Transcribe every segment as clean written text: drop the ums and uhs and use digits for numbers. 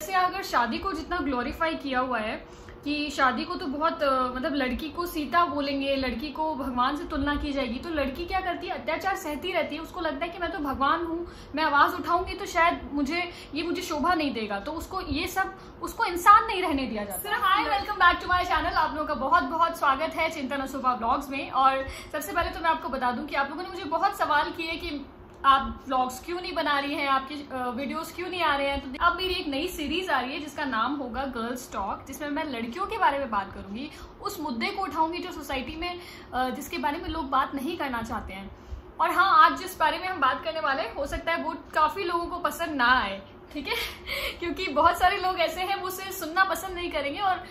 जैसे अगर शादी को जितना ग्लोरीफाई किया हुआ है कि शादी को तो बहुत मतलब लड़की को सीता बोलेंगे, लड़की को भगवान से तुलना की जाएगी, तो लड़की क्या करती है, अत्याचार सहती रहती है। उसको लगता है कि मैं तो भगवान हूँ, मैं आवाज उठाऊंगी तो शायद मुझे शोभा नहीं देगा, तो उसको ये सब उसको इंसान नहीं रहने दिया जाता। Hi, welcome back to my channel. आप लोगों का बहुत बहुत स्वागत है चिंतन अशोभा ब्लॉग्स में। और सबसे पहले तो मैं आपको बता दूं कि आप लोगों ने मुझे बहुत सवाल किए कि आप व्लॉग्स क्यों नहीं बना रही हैं, आपके वीडियोस क्यों नहीं आ रहे हैं। तो अब मेरी एक नई सीरीज आ रही है जिसका नाम होगा गर्ल्स टॉक, जिसमें मैं लड़कियों के बारे में बात करूंगी, उस मुद्दे को उठाऊंगी जो सोसाइटी में जिसके बारे में लोग बात नहीं करना चाहते हैं। और हाँ, आज जिस बारे में हम बात करने वाले हैं हो सकता है वो काफी लोगों को पसंद ना आए, ठीक है क्योंकि बहुत सारे लोग ऐसे हैं वो उसे सुनना पसंद नहीं करेंगे। और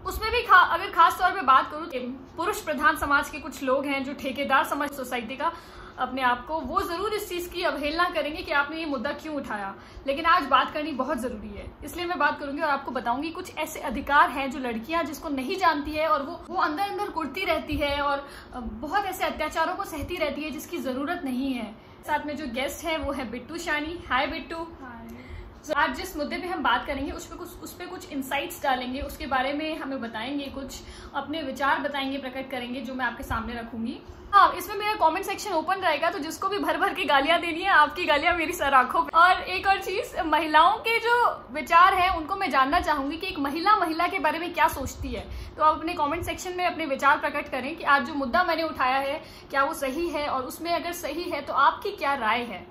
उसमें भी अगर खास तौर पे बात करूं, पुरुष प्रधान समाज के कुछ लोग हैं जो ठेकेदार समझ सोसाइटी का अपने आप को, वो जरूर इस चीज की अवहेलना करेंगे कि आपने ये मुद्दा क्यों उठाया। लेकिन आज बात करनी बहुत जरूरी है, इसलिए मैं बात करूंगी और आपको बताऊंगी कुछ ऐसे अधिकार हैं जो लड़कियां जिसको नहीं जानती है और वो अंदर अंदर कुड़ती रहती है और बहुत ऐसे अत्याचारों को सहती रहती है जिसकी जरूरत नहीं है। साथ में जो गेस्ट है वो है बिट्टू शानी। हाय बिट्टू। आज जिस मुद्दे पे हम बात करेंगे उस पे कुछ इंसाइट्स डालेंगे, उसके बारे में हमें बताएंगे, कुछ अपने विचार बताएंगे, प्रकट करेंगे, जो मैं आपके सामने रखूंगी। हाँ, इसमें मेरा कमेंट सेक्शन ओपन रहेगा, तो जिसको भी भर भर के गालियां देनी है, आपकी गालियां मेरी सर आंखों पे। और एक और चीज, महिलाओं के जो विचार है उनको मैं जानना चाहूंगी कि एक महिला के बारे में क्या सोचती है। तो आप अपने कमेंट सेक्शन में अपने विचार प्रकट करें कि आज जो मुद्दा मैंने उठाया है क्या वो सही है, और उसमें अगर सही है तो आपकी क्या राय है।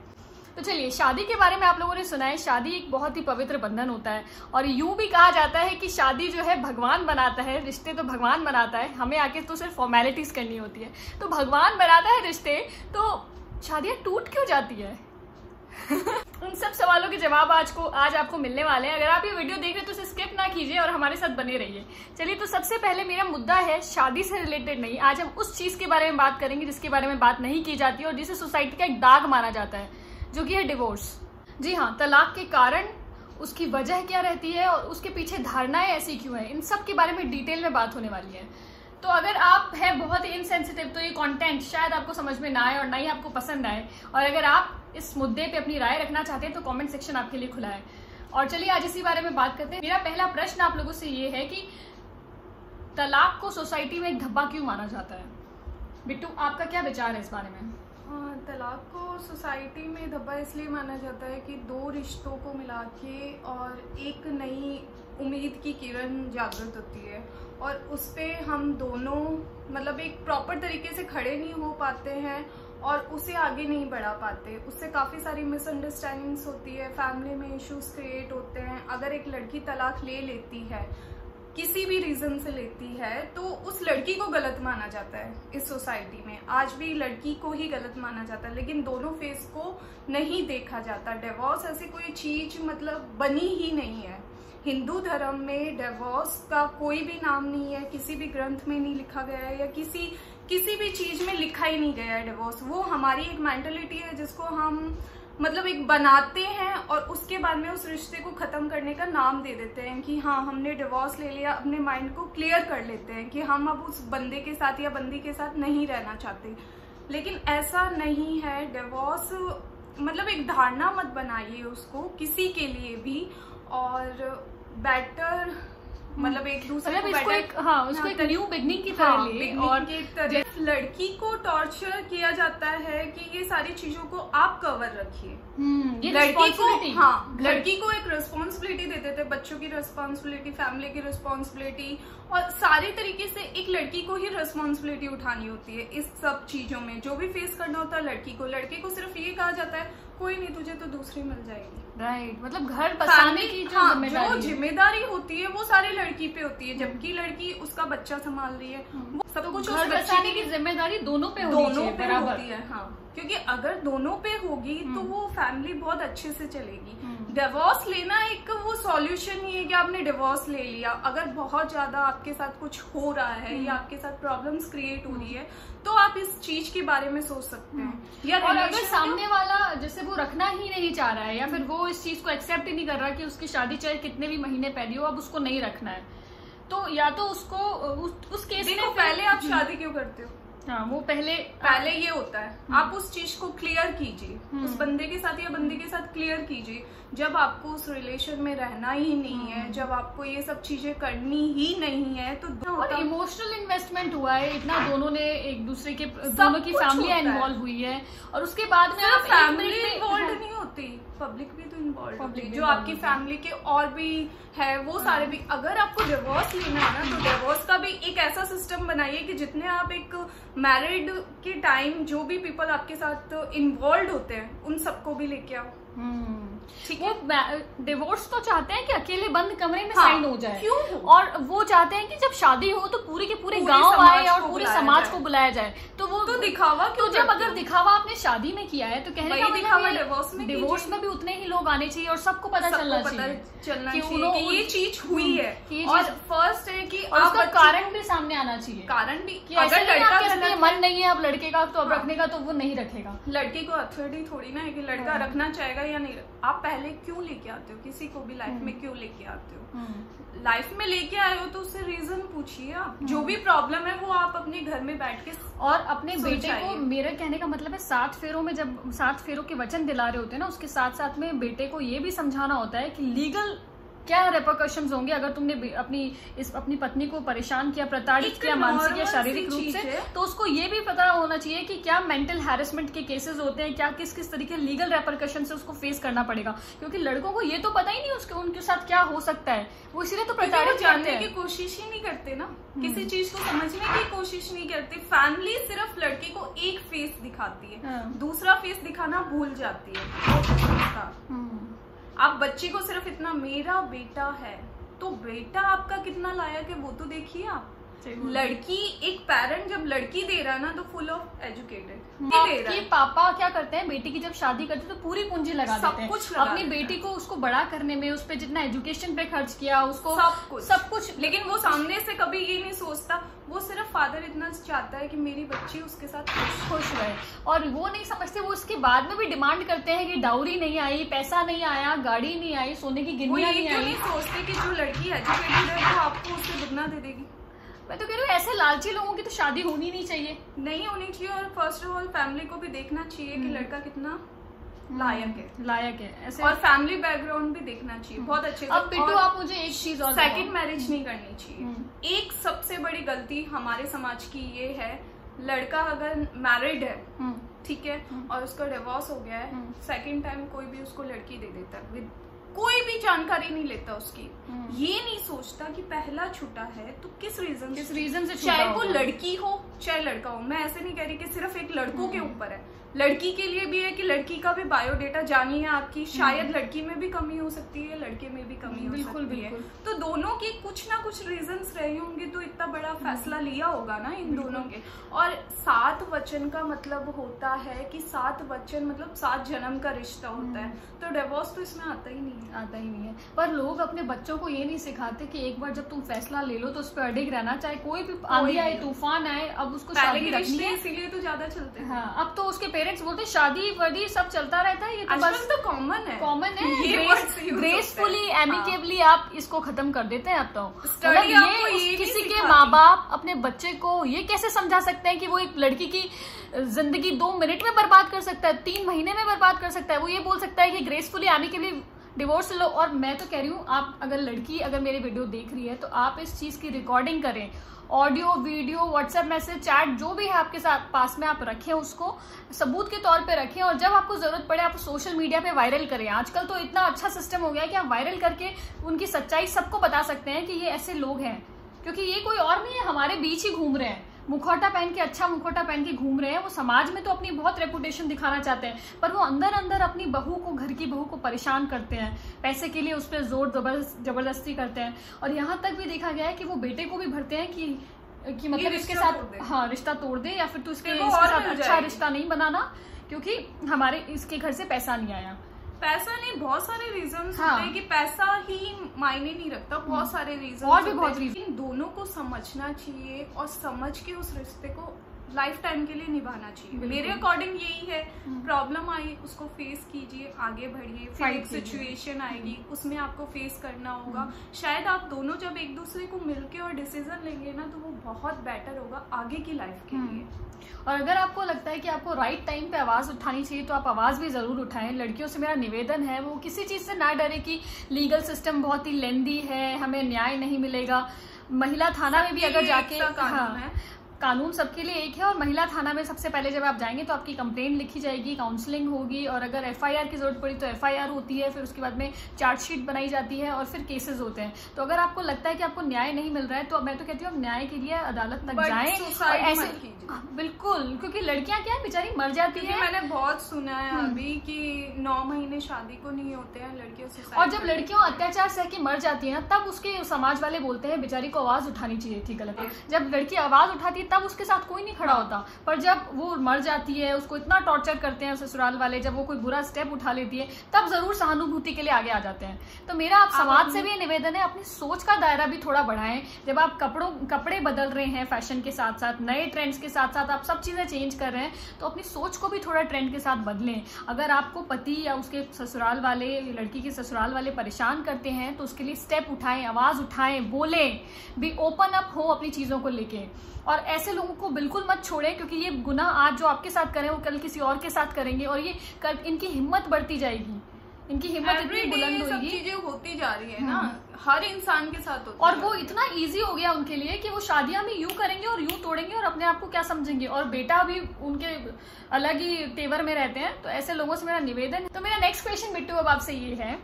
तो चलिए, शादी के बारे में आप लोगों ने सुना है, शादी एक बहुत ही पवित्र बंधन होता है और यूं भी कहा जाता है कि शादी जो है भगवान बनाता है, रिश्ते तो भगवान बनाता है, हमें आके तो सिर्फ फॉर्मेलिटीज करनी होती है। तो भगवान बनाता है रिश्ते, तो शादियां टूट क्यों जाती है उन सब सवालों के जवाब आज आपको मिलने वाले हैं। अगर आप ये वीडियो देख रहे हैं तो इसे स्किप ना कीजिए और हमारे साथ बने रहिए। चलिए, तो सबसे पहले मेरा मुद्दा है शादी से रिलेटेड नहीं, आज हम उस चीज के बारे में बात करेंगे जिसके बारे में बात नहीं की जाती और जिसे सोसाइटी का एक दाग माना जाता है, जो कि है डिवोर्स। जी हाँ, तलाक के कारण, उसकी वजह क्या रहती है और उसके पीछे धारणाएं ऐसी क्यों है, इन सब के बारे में डिटेल में बात होने वाली है। तो अगर आप हैं बहुत ही इनसेंसिटिव तो ये कंटेंट शायद आपको समझ में ना आए और ना ही आपको पसंद आए। और अगर आप इस मुद्दे पे अपनी राय रखना चाहते हैं तो कमेंट सेक्शन आपके लिए खुला है। और चलिए, आज इसी बारे में बात करते हैं। मेरा पहला प्रश्न आप लोगों से ये है कि तलाक को सोसाइटी में एक धब्बा क्यों माना जाता है। बिट्टू, आपका क्या विचार है इस बारे में। तलाक को सोसाइटी में धब्बा इसलिए माना जाता है कि दो रिश्तों को मिला के और एक नई उम्मीद की किरण जागृत होती है और उस पे हम दोनों मतलब एक प्रॉपर तरीके से खड़े नहीं हो पाते हैं और उसे आगे नहीं बढ़ा पाते। उससे काफ़ी सारी मिसअंडरस्टैंडिंग्स होती है, फैमिली में इश्यूज क्रिएट होते हैं। अगर एक लड़की तलाक ले लेती है, किसी भी रीजन से लेती है, तो उस लड़की को गलत माना जाता है इस सोसाइटी में। आज भी लड़की को ही गलत माना जाता है, लेकिन दोनों फेस को नहीं देखा जाता। डिवोर्स ऐसी कोई चीज मतलब बनी ही नहीं है। हिंदू धर्म में डिवोर्स का कोई भी नाम नहीं है, किसी भी ग्रंथ में नहीं लिखा गया है या किसी भी चीज में लिखा ही नहीं गया है डिवोर्स। वो हमारी एक मेंटलिटी है जिसको हम मतलब एक बनाते हैं और उसके बाद में उस रिश्ते को खत्म करने का नाम दे देते हैं कि हाँ, हमने डिवोर्स ले लिया, अपने माइंड को क्लियर कर लेते हैं कि हम अब उस बंदे के साथ या बंदी के साथ नहीं रहना चाहते। लेकिन ऐसा नहीं है। डिवोर्स मतलब एक धारणा मत बनाइए उसको किसी के लिए भी, और बेटर मतलब एक दूसरे को बेटर उसको एक न्यू बिगनिंग की तरह ले। और लड़की को टॉर्चर किया जाता है कि ये सारी चीजों को आप कवर रखिए। लड़की को एक रिस्पॉन्सिबिलिटी देते थे, बच्चों की रिस्पॉन्सिबिलिटी, फैमिली की रिस्पॉन्सिबिलिटी, और सारे तरीके से एक लड़की को ही रिस्पॉन्सिबिलिटी उठानी होती है इस सब चीजों में। जो भी फेस करना होता है लड़की को सिर्फ ये कहा जाता है कोई नहीं, तुझे तो दूसरी मिल जाएगी। राइट, मतलब घर बसाने की जो जिम्मेदारी होती है वो सारी लड़की पे होती है, जबकि लड़की उसका बच्चा संभाल रही है। वो सब कुछ घर बसाने की जिम्मेदारी दोनों पे होती है। हाँ, क्योंकि अगर दोनों पे होगी तो वो फैमिली बहुत अच्छे से चलेगी। डिवोर्स लेना एक वो सॉल्यूशन नहीं है कि आपने डिवोर्स ले लिया। अगर बहुत ज्यादा आपके साथ कुछ हो रहा है या आपके साथ प्रॉब्लम्स क्रिएट हो रही है तो आप इस चीज के बारे में सोच सकते हैं। या और अगर सामने वाला जैसे वो रखना ही नहीं चाह रहा है या फिर वो इस चीज को एक्सेप्ट ही नहीं कर रहा कि उसकी शादी चाहे कितने भी महीने पहले हो, अब उसको नहीं रखना है, तो या तो उसको उस केस में पहले आप शादी क्यों करते हो? हाँ, वो पहले ये होता है। आप उस चीज को क्लियर कीजिए, उस बंदे के साथ या बंदे के साथ क्लियर कीजिए। जब आपको उस रिलेशन में रहना ही नहीं है, जब आपको ये सब चीजें करनी ही नहीं है, तो और इमोशनल इन्वेस्टमेंट हुआ है इतना, दोनों ने एक दूसरे के, दोनों की फैमिली इन्वॉल्व हुई है, और उसके बाद में आप फैमिली इन्वॉल्व नहीं होती, पब्लिक भी तो इन्वॉल्व होती है, जो आपकी फैमिली के और भी है वो सारे भी। अगर आपको डिवोर्स लेना है ना, तो डिवोर्स का भी एक ऐसा सिस्टम बनाइए कि जितने आप एक मैरिड के टाइम जो भी पीपल आपके साथ इन्वॉल्व होते हैं उन सबको भी लेके आओ। ठीक है, वो डिवोर्स तो चाहते हैं कि अकेले बंद कमरे में साइन हो जाए, क्यों? और वो चाहते हैं कि जब शादी हो तो पूरे के पूरे गांव आए और पूरे समाज को बुलाया जाए। तो वो तो दिखावा, तो जब अगर दिखावा आपने शादी में किया है तो कहने का दिखावा डिवोर्स में भी उतने ही लोग आने चाहिए और सबको पता चलना चाहिए कि ये चीज हुई है। और फर्स्ट है कि उसका कारण भी सामने आना चाहिए, कारण भी कि अगर लड़का मन नहीं है अब लड़के का तो अब रखने का, तो वो नहीं रखेगा। लड़के को अथॉरिटी थोड़ी ना है कि लड़का रखना चाहेगा या नहीं। आप पहले क्यों लेके आते हो किसी को भी, लाइफ में क्यों लेके आते हो? लाइफ में लेके आए हो तो उससे रीजन पूछिए आप। जो भी प्रॉब्लम है वो आप अपने घर में बैठ के और अपने बेटे को, मेरा कहने का मतलब है 7 फेरों में जब 7 फेरों के वचन दिला रहे होते हैं ना, उसके साथ साथ में बेटे को ये भी समझाना होता है कि लीगल क्या रेपरकशंस होंगे अगर तुमने अपनी पत्नी को परेशान किया, प्रताड़ित किया मानसिक या शारीरिक रूप से, तो उसको ये भी पता होना चाहिए कि क्या मेंटल हैरेसमेंट के केसेस होते हैं, क्या किस किस तरीके लीगल रेपरकशन से उसको फेस करना पड़ेगा। क्योंकि लड़कों को ये तो पता ही नहीं उनके साथ क्या हो सकता है, वो इसीलिए तो प्रताड़ित जानने की कोशिश ही नहीं करते ना, किसी चीज को समझने की कोशिश नहीं करते। फैमिली सिर्फ लड़के को एक फेस दिखाती है, दूसरा फेस दिखाना भूल जाती है। आप बच्चे को सिर्फ इतना मेरा बेटा है, तो बेटा आपका कितना लायक है वो तो देखिए आप। लड़की, एक पेरेंट जब लड़की दे रहा है ना तो फुल ऑफ एजुकेटेड दे रहा है। पापा क्या करते हैं, बेटी की जब शादी करते हैं तो पूरी पूंजी लगा देते हैं, कुछ अपनी बेटी को उसको बड़ा करने में, उस पर जितना एजुकेशन पे खर्च किया, उसको सब कुछ। लेकिन वो सामने से कभी ये नहीं सोचता, वो सिर्फ फादर इतना चाहता है कि मेरी बच्ची उसके साथ खुश रहे, और वो नहीं समझते, वो उसके बाद में भी डिमांड करते हैं कि डाउरी नहीं आई, पैसा नहीं आया, गाड़ी नहीं आई, सोने की गिननियां नहीं आई। नहीं सोचते कि जो लड़की एजुकेटेड है वो आपको उससे दुगना दे देगी। मैं तो कह रही हूँ ऐसे लालची लोगों की तो शादी होनी नहीं चाहिए, नहीं होनी चाहिए। और फर्स्ट ऑफ ऑल फैमिली को भी देखना चाहिए कि लड़का कितना लायक है ऐसे, और फैमिली बैकग्राउंड भी देखना चाहिए बहुत अच्छे से। अब बिट्टू आप मुझे एक चीज और, सेकंड मैरिज नहीं करनी चाहिए। एक सबसे बड़ी गलती हमारे समाज की ये है, लड़का अगर मैरिड है, ठीक है, और उसका डिवोर्स हो गया है, सेकंड टाइम कोई भी उसको लड़की दे देता है, कोई भी जानकारी नहीं लेता उसकी, ये नहीं सोचता कि पहला छूटा है तो किस रीजन से, चाहे वो लड़की हो चाहे लड़का हो। मैं ऐसे नहीं कह रही कि सिर्फ एक लड़कों के ऊपर है, लड़की के लिए भी है कि लड़की का भी बायोडेटा जानिए आपकी, शायद लड़की में भी कमी हो सकती है, लड़के में भी कमी हो सकती है, तो दोनों की कुछ ना कुछ रीजंस रहे होंगे, तो इतना बड़ा फैसला लिया होगा ना इन दोनों के। और 7 वचन का मतलब होता है कि 7 वचन मतलब 7 जन्म का रिश्ता होता है, तो डिवोर्स तो इसमें आता ही नहीं है। पर लोग अपने बच्चों को ये नहीं सिखाते कि एक बार जब तुम फैसला ले लो तो उस पर अडिग रहना, चाहे कोई भी आंधी आए तूफान आए, अब उसको शादी रखनी है, इसीलिए तो ज्यादा चलते हैं। हाँ, अब तो उसके पेरेंट्स बोलते हैं शादी वर्दी सब चलता रहता है, ये तो बस तो कॉमन है, ग्रेसफुली एमिकेबली आप इसको खत्म कर देते हैं। अब तो मतलब ये किसी के माँ बाप अपने बच्चे को ये कैसे समझा सकते हैं कि वो एक लड़की की जिंदगी 2 मिनट में बर्बाद कर सकता है, 3 महीने में बर्बाद कर सकता है। वो ये बोल सकता है कि ग्रेसफुली एमिकेबली डिवोर्स लो। और मैं तो कह रही हूँ, आप अगर मेरी वीडियो देख रही है तो आप इस चीज की रिकॉर्डिंग करें, audio video WhatsApp message chat जो भी है आपके साथ पास में, आप रखें, उसको सबूत के तौर पे रखें, और जब आपको जरूरत पड़े आप सोशल मीडिया पे वायरल करें। आजकल तो इतना अच्छा सिस्टम हो गया है कि आप वायरल करके उनकी सच्चाई सबको बता सकते हैं कि ये ऐसे लोग हैं, क्योंकि ये कोई और नहीं है, हमारे बीच ही घूम रहे हैं, मुखौटा पहन के, अच्छा मुखौटा पहन के घूम रहे हैं। वो समाज में तो अपनी बहुत रेपुटेशन दिखाना चाहते हैं, पर वो अंदर अंदर अपनी बहू को, घर की बहू को परेशान करते हैं, पैसे के लिए उस पर जोर जबरदस्ती करते हैं। और यहाँ तक भी देखा गया है कि वो बेटे को भी भरते हैं कि मतलब इसके साथ हाँ रिश्ता तोड़ दे, या फिर तू इसके साथ अच्छा रिश्ता नहीं बनाना क्योंकि हमारे इसके घर से पैसा नहीं आया। पैसा नहीं, बहुत सारे रीजंस होते हैं कि पैसा ही मायने नहीं रखता, बहुत सारे रीजन और भी बहुत रीजन। इन दोनों को समझना चाहिए और समझ के उस रिश्ते को लाइफ टाइम के लिए निभाना चाहिए। मेरे अकॉर्डिंग यही है। प्रॉब्लम आई उसको फेस कीजिए, आगे बढ़िए, फिर एक सिचुएशन आएगी उसमें आपको फेस करना होगा। शायद आप दोनों जब एक दूसरे को मिलके और डिसीजन लेंगे ना तो वो बहुत बेटर होगा आगे की लाइफ के लिए। और अगर आपको लगता है कि आपको राइट टाइम पे आवाज उठानी चाहिए तो आप आवाज भी जरूर उठाएं। लड़कियों से मेरा निवेदन है वो किसी चीज से ना डरे कि लीगल सिस्टम बहुत ही लेंदी है, हमें न्याय नहीं मिलेगा। महिला थाना में भी अगर जाके, हाँ, कानून सबके लिए एक है। और महिला थाना में सबसे पहले जब आप जाएंगे तो आपकी कंप्लेंट लिखी जाएगी, काउंसलिंग होगी, और अगर एफआईआर की जरूरत पड़ी तो एफआईआर होती है, फिर उसके बाद में चार्जशीट बनाई जाती है और फिर केसेस होते हैं। तो अगर आपको लगता है कि आपको न्याय नहीं मिल रहा है तो मैं तो कहती हूँ न्याय के लिए अदालत तक जाएं। और ऐसे बिल्कुल, क्योंकि लड़कियां क्या है बेचारी मर जाती है। मैंने बहुत सुना है अभी कि 9 महीने शादी को नहीं होते हैं लड़कियों से। और जब लड़कियों अत्याचार सह के मर जाती है तब उसके समाज वाले बोलते हैं बेचारी को आवाज उठानी चाहिए थी। गलत है। जब लड़की आवाज उठाती है तब उसके साथ कोई नहीं खड़ा होता, पर जब वो मर जाती है उसको इतना टॉर्चर करते हैं ससुराल वाले, जब वो कोई बुरा स्टेप उठा लेती है तब जरूर सहानुभूति के लिए आगे आ जाते हैं। तो मेरा आप समाज से भी निवेदन है अपनी सोच का दायरा भी थोड़ा बढ़ाएं। जब आप कपड़े बदल रहे हैं फैशन के साथ साथ, नए ट्रेंड्स के साथ साथ आप सब चीजें चेंज कर रहे हैं तो अपनी सोच को भी थोड़ा ट्रेंड के साथ बदलें। अगर आपको पति या उसके ससुराल वाले, लड़की के ससुराल वाले परेशान करते हैं तो उसके लिए स्टेप उठाएं, आवाज उठाएं, बोलें, भी ओपन अप हो अपनी चीजों को लेके। और ऐसे लोगों को बिल्कुल मत छोड़ें क्योंकि ये गुनाह आज जो आपके साथ करें वो कल किसी और के साथ करेंगे और ये इनकी हिम्मत बढ़ती जाएगी, इनकी हिम्मत इतनी बुलंद होगी। सब चीजें होती जा रही है ना, हर इंसान के साथ होती और वो इतना इजी हो गया उनके लिए कि वो शादियां भी यूं करेंगे और यूं तोड़ेंगे और अपने आप को क्या समझेंगे, और बेटा भी उनके अलग ही तेवर में रहते हैं। तो ऐसे लोगों से मेरा निवेदन है। तो मेरा नेक्स्ट क्वेश्चन बिट्टू अब आपसे ये है,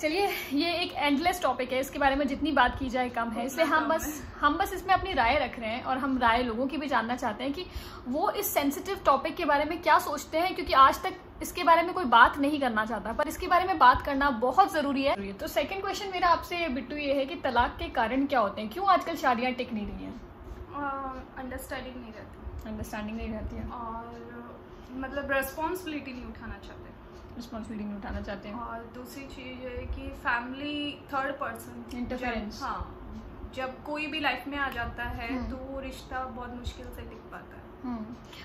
चलिए ये एक एंडलेस टॉपिक है, इसके बारे में जितनी बात की जाए कम है, इसलिए हम बस इसमें अपनी राय रख रहे हैं और हम राय लोगों की भी जानना चाहते हैं कि वो इस सेंसिटिव टॉपिक के बारे में क्या सोचते हैं, क्योंकि आज तक इसके बारे में कोई बात नहीं करना चाहता पर इसके बारे में बात करना बहुत जरूरी है। तो सेकंड क्वेश्चन मेरा आपसे बिट्टू ये है कि तलाक के कारण क्या होते हैं, क्यों आजकल शादियां टिक नहीं रही हैं? अंडरस्टैंडिंग नहीं रहती है और मतलब रिस्पॉन्सिबिलिटी नहीं उठाना चाहते हैं। और दूसरी चीज है कि फैमिली थर्ड पर्सन इंटरफेरेंस, हाँ, जब कोई भी लाइफ में आ जाता है तो वो रिश्ता बहुत मुश्किल से टिक पाता है।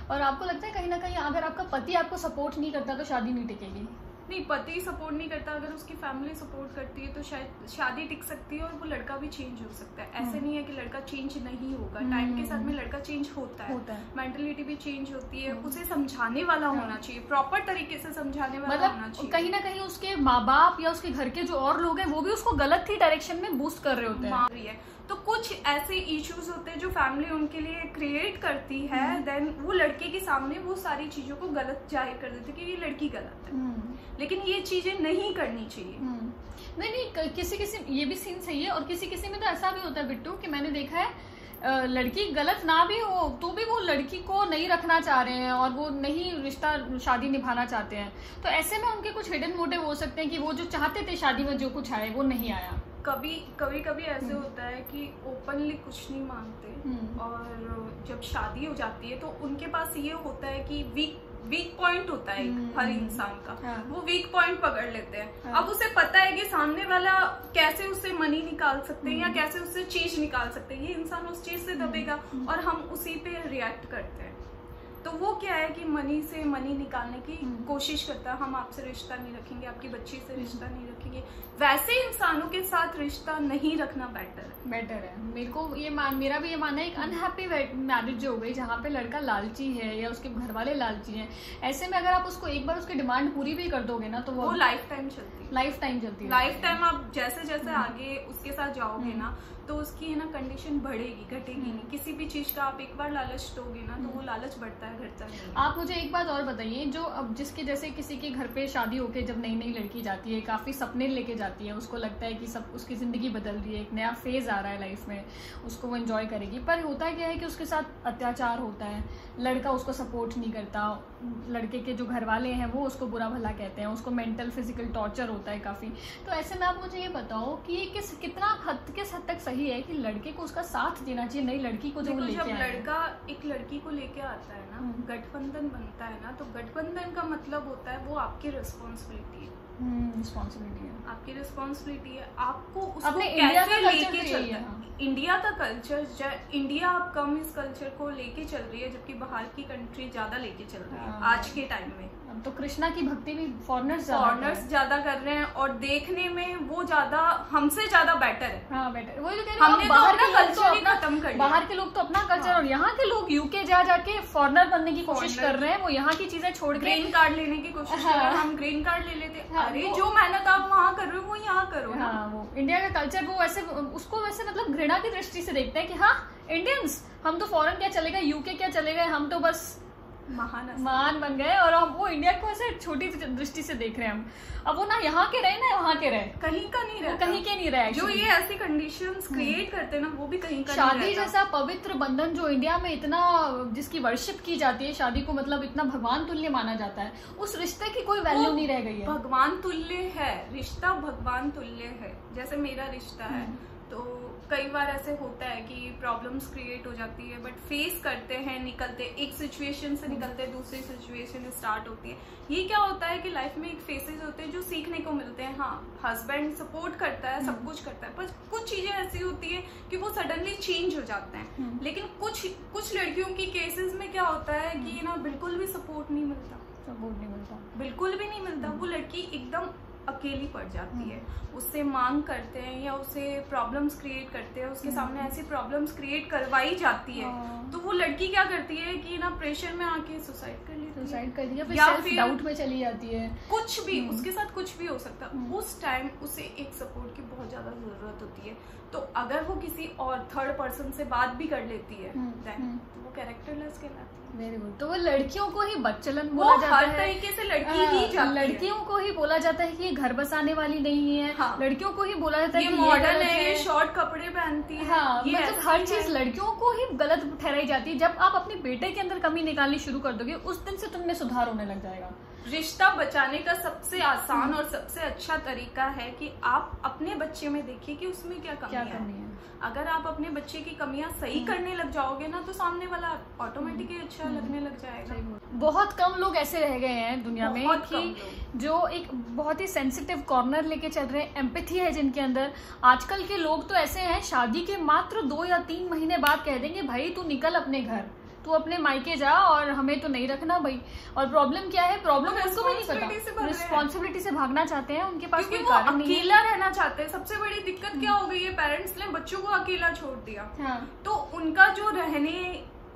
और आपको लगता है कहीं ना कहीं अगर आपका पति आपको सपोर्ट नहीं करता तो शादी नहीं टिकेगी? नहीं, पति सपोर्ट नहीं करता, अगर उसकी फैमिली सपोर्ट करती है तो शायद शादी टिक सकती है और वो लड़का भी चेंज हो सकता है। ऐसे नहीं है कि लड़का चेंज नहीं होगा, टाइम के साथ में लड़का चेंज होता है। मेंटलिटी भी चेंज होती है। उसे समझाने वाला होना चाहिए, प्रॉपर तरीके से समझाने वाला होना चाहिए। कहीं ना कहीं उसके माँ बाप या उसके घर के जो और लोग हैं वो भी उसको गलत ही डायरेक्शन में बूस्ट कर रहे होते हैं। तो कुछ ऐसे इश्यूज होते हैं जो फैमिली उनके लिए क्रिएट करती है, देन वो लड़के के सामने वो सारी चीजों को गलत जाहिर कर देते कि ये लड़की गलत है। लेकिन ये चीजें नहीं करनी चाहिए। नहीं, किसी ये भी सीन सही है और किसी में तो ऐसा भी होता है बिट्टू कि मैंने देखा है लड़की गलत ना भी हो तो भी वो लड़की को नहीं रखना चाह रहे हैं और वो नहीं रिश्ता शादी निभाना चाहते हैं। तो ऐसे में उनके कुछ हिडन मोटिव हो सकते हैं कि वो जो चाहते थे शादी में जो कुछ आए वो नहीं आया। कभी ऐसे होता है कि ओपनली कुछ नहीं मांगते और जब शादी हो जाती है तो उनके पास ये होता है कि वीक पॉइंट होता है हर इंसान का, वो वीक पॉइंट पकड़ लेते हैं। अब उसे पता है कि सामने वाला कैसे उससे मनी निकाल सकते हैं या कैसे उससे चीज निकाल सकते हैं, ये इंसान उस चीज से दबेगा और हम उसी पे रिएक्ट करते हैं। तो वो क्या है कि मनी निकालने की कोशिश करता है, हम आपसे रिश्ता नहीं रखेंगे, आपकी बच्ची से रिश्ता नहीं रखेंगे। वैसे इंसानों के साथ रिश्ता नहीं रखना बेटर है। मेरा भी ये मानना है, एक अनहैप्पी मैरिज जो हो गई जहाँ पे लड़का लालची है या उसके घर वाले लालची हैं, ऐसे में अगर आप उसको एक बार उसकी डिमांड पूरी भी कर दोगे ना तो वो लाइफ टाइम चलती है। लाइफ टाइम आप जैसे आगे उसके साथ जाओगे ना तो उसकी है ना कंडीशन बढ़ेगी, घटेगी नहीं। किसी भी चीज का आप एक बार लालच दोगे ना तो वो लालच बढ़ता है, घटता है। आप मुझे एक बात और बताइए, जो अब जिसके जैसे किसी के घर पे शादी होके जब नई लड़की जाती है, काफी सपने लेके जाती है, उसको लगता है कि सब उसकी जिंदगी बदल रही है, एक नया फेज आ रहा है लाइफ में, उसको वो एंजॉय करेगी, पर होता क्या है कि उसके साथ अत्याचार होता है, लड़का उसको सपोर्ट नहीं करता, लड़के के जो घर वाले हैं वो उसको बुरा भला कहते हैं, उसको मेंटल फिजिकल टॉर्चर होता है काफी। तो ऐसे में आप मुझे ये बताओ कि ये किस हद तक सही है कि लड़के को उसका साथ देना चाहिए नई लड़की को जो लेके आए? जब लड़का एक लड़की को लेके आता है ना, गठबंधन बनता है ना, तो गठबंधन का मतलब होता है वो आपकी रिस्पॉन्सिबिलिटी है। रिस्पॉन्सिबिलिटी है, आपकी रिस्पॉन्सिबिलिटी है, आपको उसको अपने इंडिया का कैसे कल्चर लेके चलना है। इंडिया का कल्चर, इंडिया अब कम इस कल्चर को लेके चल रही है, जबकि बाहर की कंट्री ज्यादा लेके चल रही है आज के टाइम में। अब तो कृष्णा की भक्ति भी फॉरेनर्स ज्यादा कर रहे हैं, और देखने में वो ज्यादा हमसे ज्यादा बेटर है। हाँ बेटर, वही तो हमने तो अपना कल्चर ही खत्म कर दिया। बाहर के लोग तो अपना कल्चर, और यहाँ के लोग यूके जा जाके फॉरेनर बनने की कोशिश कर रहे हैं, वो यहाँ की चीजें छोड़ के ग्रीन कार्ड लेने की कोशिश कर रहे हैं। हम ग्रीन कार्ड ले लेते, अरे जो मेहनत आप वहाँ कर रहे हो वो यहाँ करो। हाँ, वो इंडिया का कल्चर को वैसे, उसको वैसे मतलब घृणा की दृष्टि से देखते हैं कि हाँ इंडियंस, हम तो फॉरेन क्या चले गए, यूके क्या चले गए, हम तो बस महान बन गए, और हम वो इंडिया को ऐसे छोटी दृष्टि से देख रहे हैं हम। अब वो ना यहाँ के रहे ना वहाँ के रहे, कहीं का नहीं रहे, कहीं के नहीं रहे। जो ये ऐसी कंडीशंस क्रिएट करते हैं ना, वो भी कहीं का शादी नहीं जैसा पवित्र बंधन जो इंडिया में इतना, जिसकी वर्शिप की जाती है, शादी को मतलब इतना भगवान तुल्य माना जाता है, उस रिश्ते की कोई वैल्यू नहीं रह गई है। भगवान तुल्य है रिश्ता, भगवान तुल्य है। जैसे मेरा रिश्ता है, तो कई बार ऐसे होता है कि प्रॉब्लम्स क्रिएट हो जाती है, बट फेस करते हैं, निकलते, एक सिचुएशन से निकलते हैं, दूसरी सिचुएशन स्टार्ट होती है। ये क्या होता है कि लाइफ में एक फेसेस होते हैं जो सीखने को मिलते हैं। हाँ, हस्बैंड सपोर्ट करता है, सब कुछ करता है, पर कुछ चीजें ऐसी होती है कि वो सडनली चेंज हो जाते हैं। लेकिन कुछ लड़कियों की केसेस में क्या होता है कि ना बिल्कुल भी सपोर्ट नहीं मिलता, बिल्कुल भी नहीं मिलता। वो लड़की एकदम अकेली पड़ जाती है, उससे मांग करते हैं या उसे प्रॉब्लम्स क्रिएट करते हैं, उसके सामने ऐसी प्रॉब्लम्स क्रिएट करवाई जाती है, तो वो लड़की क्या करती है कि ना प्रेशर में आके सुसाइड कर लेती है, या फिर डाउट में चली जाती है। कुछ भी उसके साथ कुछ भी हो सकता है। उस टाइम उसे एक सपोर्ट की बहुत ज्यादा जरूरत होती है। तो अगर वो किसी और थर्ड पर्सन से बात भी कर लेती है, तो वो कैरेक्टरलेस कहलाती है। Very good. तो वो लड़कियों को ही बच्चलन बोला जाता है, हर तरीके से लड़की ही जाती है। लड़कियों को ही बोला जाता है कि ये घर बसाने वाली नहीं है। हाँ। लड़कियों को ही बोला जाता है कि मॉडर्न है, ये शॉर्ट कपड़े पहनती है। हाँ, मतलब हर चीज लड़कियों को ही गलत ठहराई जाती है। जब आप अपने बेटे के अंदर कमी निकालनी शुरू कर दोगे, उस दिन से तुम में सुधार होने लग जाएगा। रिश्ता बचाने का सबसे आसान और सबसे अच्छा तरीका है कि आप अपने बच्चे में देखिए कि उसमें क्या कमी है। अगर आप अपने बच्चे की कमियां सही करने लग जाओगे ना, तो सामने वाला ऑटोमेटिकली अच्छा लगने लग जाएगा। बहुत कम लोग ऐसे रह गए हैं दुनिया में कि जो एक बहुत ही सेंसिटिव कॉर्नर लेके चल रहे हैं, एम्पैथी है जिनके अंदर। आजकल के लोग तो ऐसे हैं, शादी के मात्र 2 या 3 महीने बाद कह देंगे भाई तू निकल अपने घर, तू अपने मायके जा और हमें तो नहीं रखना भाई। और प्रॉब्लम क्या है, प्रॉब्लम उनको भी नहीं पता, रिस्पॉन्सिबिलिटी से भागना चाहते हैं, उनके पास कोई कारण नहीं है, अकेला रहना चाहते हैं। सबसे बड़ी दिक्कत क्या हो गई है, पेरेंट्स ने बच्चों को अकेला छोड़ दिया। हाँ। तो उनका जो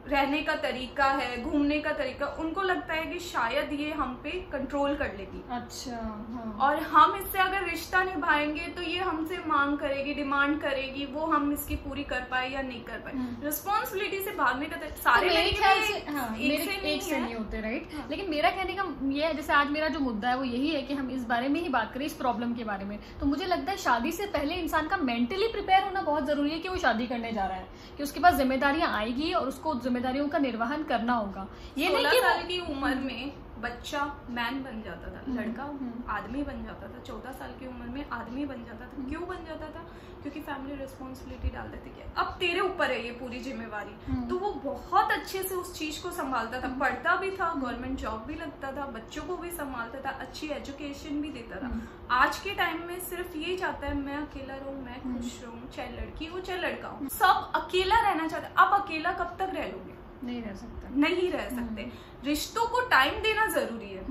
रहने का तरीका है, घूमने का तरीका, उनको लगता है कि शायद ये हम पे कंट्रोल कर लेगी। अच्छा। हाँ। और हम इससे अगर रिश्ता निभाएंगे तो ये हमसे मांग करेगी, डिमांड करेगी, वो हम इसकी पूरी कर पाए या नहीं कर पाए। रिस्पॉन्सिबिलिटी से भागने का सारे तो एक से नहीं होते, राइट। हाँ। लेकिन मेरा कहने का ये है, जैसे आज मेरा जो मुद्दा है वो यही है कि हम इस बारे में ही बात करें, इस प्रॉब्लम के बारे में। तो मुझे लगता है शादी से पहले इंसान का मेंटली प्रिपेयर होना बहुत जरूरी है कि वो शादी करने जा रहा है, कि उसके पास जिम्मेदारियां आएगी और उसको जिम्मेदारियों का निर्वहन करना होगा। ये नहीं कि 16 साल की उम्र में बच्चा मैन बन जाता था, लड़का आदमी बन जाता था, 14 साल की उम्र में आदमी बन जाता था। क्यों बन जाता था? क्योंकि फैमिली रिस्पॉन्सिबिलिटी डाल देती है, अब तेरे ऊपर है ये पूरी जिम्मेवारी। तो वो बहुत अच्छे से उस चीज को संभालता था, पढ़ता भी था, गवर्नमेंट जॉब भी लगता था, बच्चों को भी संभालता था, अच्छी एजुकेशन भी देता था। आज के टाइम में सिर्फ ये चाहता है मैं अकेला रहूं, मैं खुश रहूं, चाहे लड़की हो चाहे लड़का हो, सब अकेला रहना चाहता है। आप अकेला कब तक रह लोगे? नहीं रह सकते, नहीं रह सकते। रिश्तों को टाइम देना जरूरी है।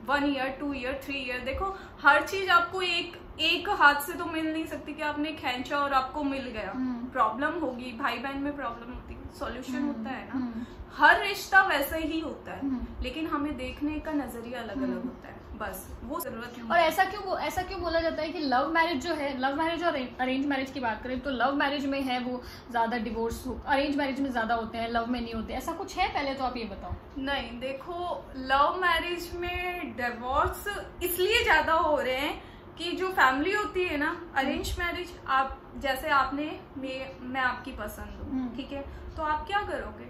1 ईयर, 2 ईयर, 3 ईयर। देखो हर चीज आपको एक हाथ से तो मिल नहीं सकती कि आपने खींचा और आपको मिल गया। प्रॉब्लम होगी, भाई बहन में प्रॉब्लम होती है, सॉल्यूशन होता है ना। हर रिश्ता वैसा ही होता है, लेकिन हमें देखने का नजरिया अलग अलग होता है, बस वो जरूरत है। और ऐसा क्यों बोला जाता है कि लव मैरिज जो है, लव मैरिज और अरेंज मैरिज की बात करें तो लव मैरिज में है वो ज्यादा डिवोर्स, अरेंज मैरिज में ज्यादा होते हैं, लव में नहीं होते, ऐसा कुछ है? पहले तो आप ये बताओ। नहीं, देखो लव मैरिज में डिवोर्स इसलिए ज्यादा हो रहे हैं कि जो फैमिली होती है ना, अरेंज मैरिज, आप जैसे आपने मैं आपकी पसंद हूँ, ठीक है, तो आप क्या करोगे?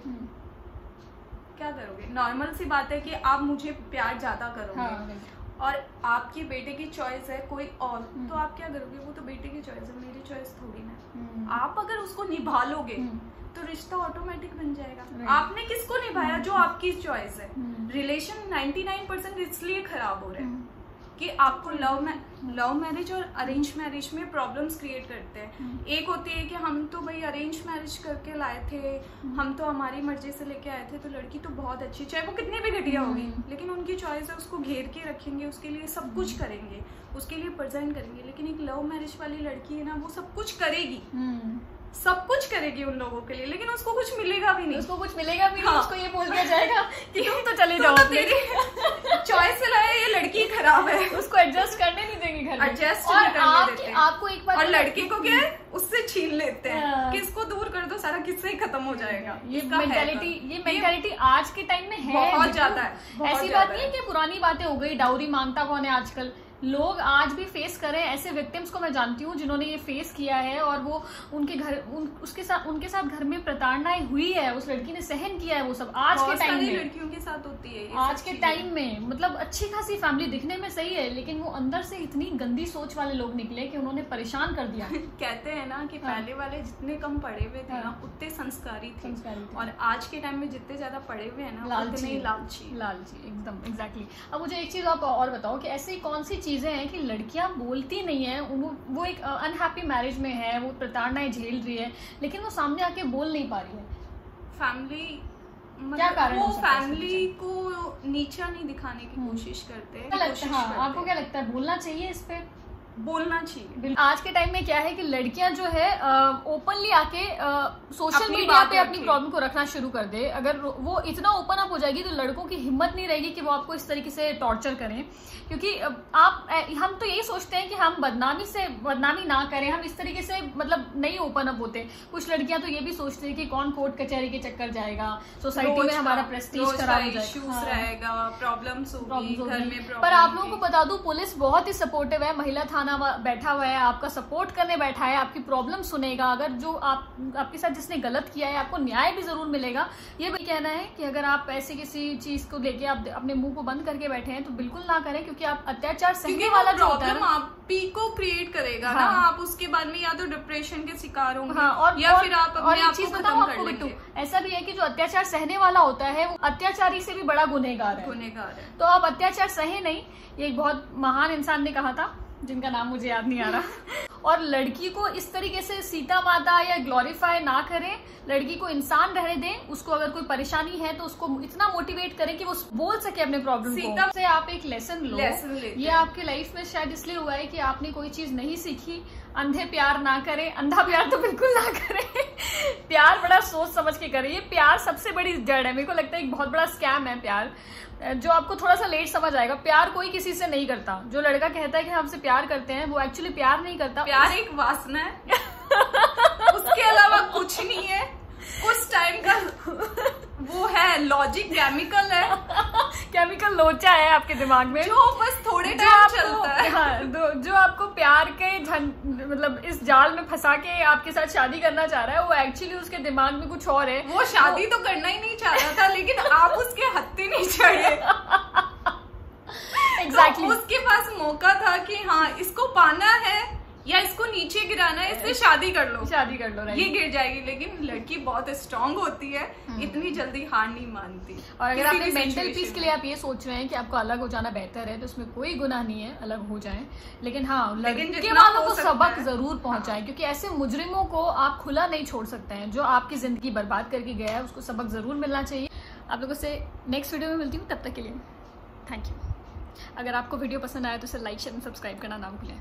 क्या करोगे? नॉर्मल सी बात है कि आप मुझे प्यार ज्यादा करोगे। हाँ, और आपके बेटे की चॉइस है कोई और, तो आप क्या करोगे? वो तो बेटे की चॉइस है, मेरी चॉइस थोड़ी ना। आप अगर उसको निभा लोगे तो रिश्ता ऑटोमेटिक बन जाएगा। आपने किसको निभाया? जो आपकी चॉइस है। रिलेशन 99% इसलिए खराब हो रहे हैं कि आपको लव मैरिज और अरेंज मैरिज में प्रॉब्लम्स क्रिएट करते हैं। एक होती है कि हम तो भाई अरेंज मैरिज करके लाए थे, हम तो हमारी मर्जी से लेके आए थे, तो लड़की तो बहुत अच्छी, चाहे वो कितनी भी घटिया होगी, लेकिन उनकी चॉइस है, उसको घेर के रखेंगे, उसके लिए सब कुछ करेंगे, उसके लिए प्रेजेंट करेंगे। लेकिन एक लव मैरिज वाली लड़की है ना, वो सब कुछ करेगी, सब कुछ करेगी उन लोगों के लिए, लेकिन उसको कुछ मिलेगा भी नहीं, उसको कुछ मिलेगा भी नहीं। उसको ये बोल दिया जाएगा कि तुम तो चले जाओ, तेरी चॉइस से लाए, ये लड़की खराब है, उसको एडजस्ट करने नहीं देंगे घर में, एडजस्ट नहीं करने देते। आपको एक बात, और लड़की को क्या है, उससे छीन लेते हैं कि इसको दूर कर दो, सारा किस्सा ही खत्म हो जाएगा। ये मेंटालिटी आज के टाइम में है, बहुत ज्यादा है। ऐसी बात नहीं है कि पुरानी बातें हो गई, डाउरी मांगता कौन है आजकल, लोग आज भी फेस कर रहे हैं। ऐसे विक्टिम्स को मैं जानती हूँ जिन्होंने ये फेस किया है, और वो उनके साथ घर में प्रताड़नाएं हुई है, उस लड़की ने सहन किया है वो सब। आज के टाइम में लड़कियों के साथ होती है आज के टाइम में, मतलब अच्छी खासी फैमिली दिखने में सही है, लेकिन वो अंदर से इतनी गंदी सोच वाले लोग निकले कि उन्होंने परेशान कर दिया। कहते हैं ना कि पहले वाले जितने कम पढ़े हुए थे ना, उतने संस्कारी थे, और आज के टाइम में जितने ज्यादा पढ़े हुए हैं ना, उतने लालची। एकदम एग्जैक्टली। अब मुझे एक चीज आप और बताओ कि ऐसी कौन सी चीजें हैं कि लड़कियां बोलती नहीं है, वो एक अनहैप्पी मैरिज में है, वो प्रताड़नाएं झेल रही है, लेकिन वो सामने आके बोल नहीं पा रही है? फैमिली, क्या कारण, वो फैमिली को नीचा नहीं दिखाने की कोशिश करते हैं। आपको क्या लगता है, बोलना चाहिए इस पे? बोलना चाहिए। आज के टाइम में क्या है कि लड़कियां जो है ओपनली आके सोशल मीडिया पे अपनी प्रॉब्लम को रखना शुरू कर दे। अगर वो इतना ओपन अप हो जाएगी तो लड़कों की हिम्मत नहीं रहेगी कि वो आपको इस तरीके से टॉर्चर करें, क्योंकि हम तो यही सोचते हैं कि हम बदनामी ना करें, हम इस तरीके से मतलब नहीं ओपन अप होते। कुछ लड़कियां तो ये भी सोचती है कि कौन कोर्ट कचहरी के चक्कर जाएगा, सोसाइटी में हमारा प्रेस्टीज खराब हो जाएगा, प्रॉब्लम्स होगी घर में। पर आप लोगों को बता दूं, पुलिस बहुत ही सपोर्टिव है, महिला थाना बैठा हुआ है, आपका सपोर्ट करने बैठा है, आपकी प्रॉब्लम सुनेगा। अगर जो आपके साथ जिसने गलत किया है, आपको न्याय भी जरूर मिलेगा। ये भी कहना है कि अगर आप ऐसी किसी चीज को लेके आप अपने मुंह को बंद करके बैठे हैं तो बिल्कुल ना करें, क्योंकि आप अत्याचार सहने वाला जो होता है आप ही को क्रिएट करेगा ना, आप उसके बाद में या तो डिप्रेशन के शिकार होंगे, या फिर आप अपने आप को खत्म कर लेंगे। ऐसा भी है कि जो अत्याचार सहने वाला होता है वो अत्याचारी से भी बड़ा गुनहगार है। तो आप अत्याचार सहे नहीं। ये एक बहुत महान इंसान ने कहा था, जिनका नाम मुझे याद नहीं आ रहा। और लड़की को इस तरीके से सीता माता या ग्लोरीफाई ना करें, लड़की को इंसान रहने दें। उसको अगर कोई परेशानी है तो उसको इतना मोटिवेट करें कि वो बोल सके अपने प्रॉब्लम को। से आप एक लेसन लो। ये आपके लाइफ में शायद इसलिए हुआ है कि आपने कोई चीज नहीं सीखी। अंधे प्यार ना करें, अंधा प्यार तो बिल्कुल ना करें। प्यार बड़ा सोच समझ के करें। ये प्यार सबसे बड़ी जड़ है। मेरे को लगता है एक बहुत बड़ा स्कैम है प्यार, जो आपको थोड़ा सा लेट समझ आएगा। प्यार कोई किसी से नहीं करता। जो लड़का कहता है कि हमसे प्यार करते हैं, वो एक्चुअली प्यार नहीं करता। प्यार एक वासना है, उसके अलावा कुछ नहीं है। कुछ टाइम का वो है लॉजिक, केमिकल है, केमिकल लोचा है आपके दिमाग में, जो बस थोड़े टाइम चलता है। हाँ, जो आपको प्यार के मतलब इस जाल में फंसा के आपके साथ शादी करना चाह रहा है, वो एक्चुअली उसके दिमाग में कुछ और है। वो शादी तो करना ही नहीं चाह रहा था, लेकिन आप उसके हत्थे नहीं चढ़े। एग्जैक्टली। तो उसके पास मौका था कि हाँ, इसको पाना है या इसको नीचे गिराना है, इससे शादी कर लो। ये गिर जाएगी। लेकिन लड़की बहुत स्ट्रांग होती है, इतनी जल्दी हार नहीं मानती। और अगर आपने मेंटल पीस के लिए आप ये सोच रहे हैं कि आपको अलग हो जाना बेहतर है, तो उसमें कोई गुनाह नहीं है, अलग हो जाएं। लेकिन हाँ, लड़के वालों को सबक जरूर पहुंचाएं, क्योंकि ऐसे मुजरिमों को आप खुला नहीं छोड़ सकते हैं। जो आपकी जिंदगी बर्बाद करके गया है, उसको सबक जरूर मिलना चाहिए। आप लोगों से नेक्स्ट वीडियो में मिलती हूँ, तब तक के लिए थैंक यू। अगर आपको वीडियो पसंद आया तो इसे लाइक शेयर सब्सक्राइब करना ना भूलें।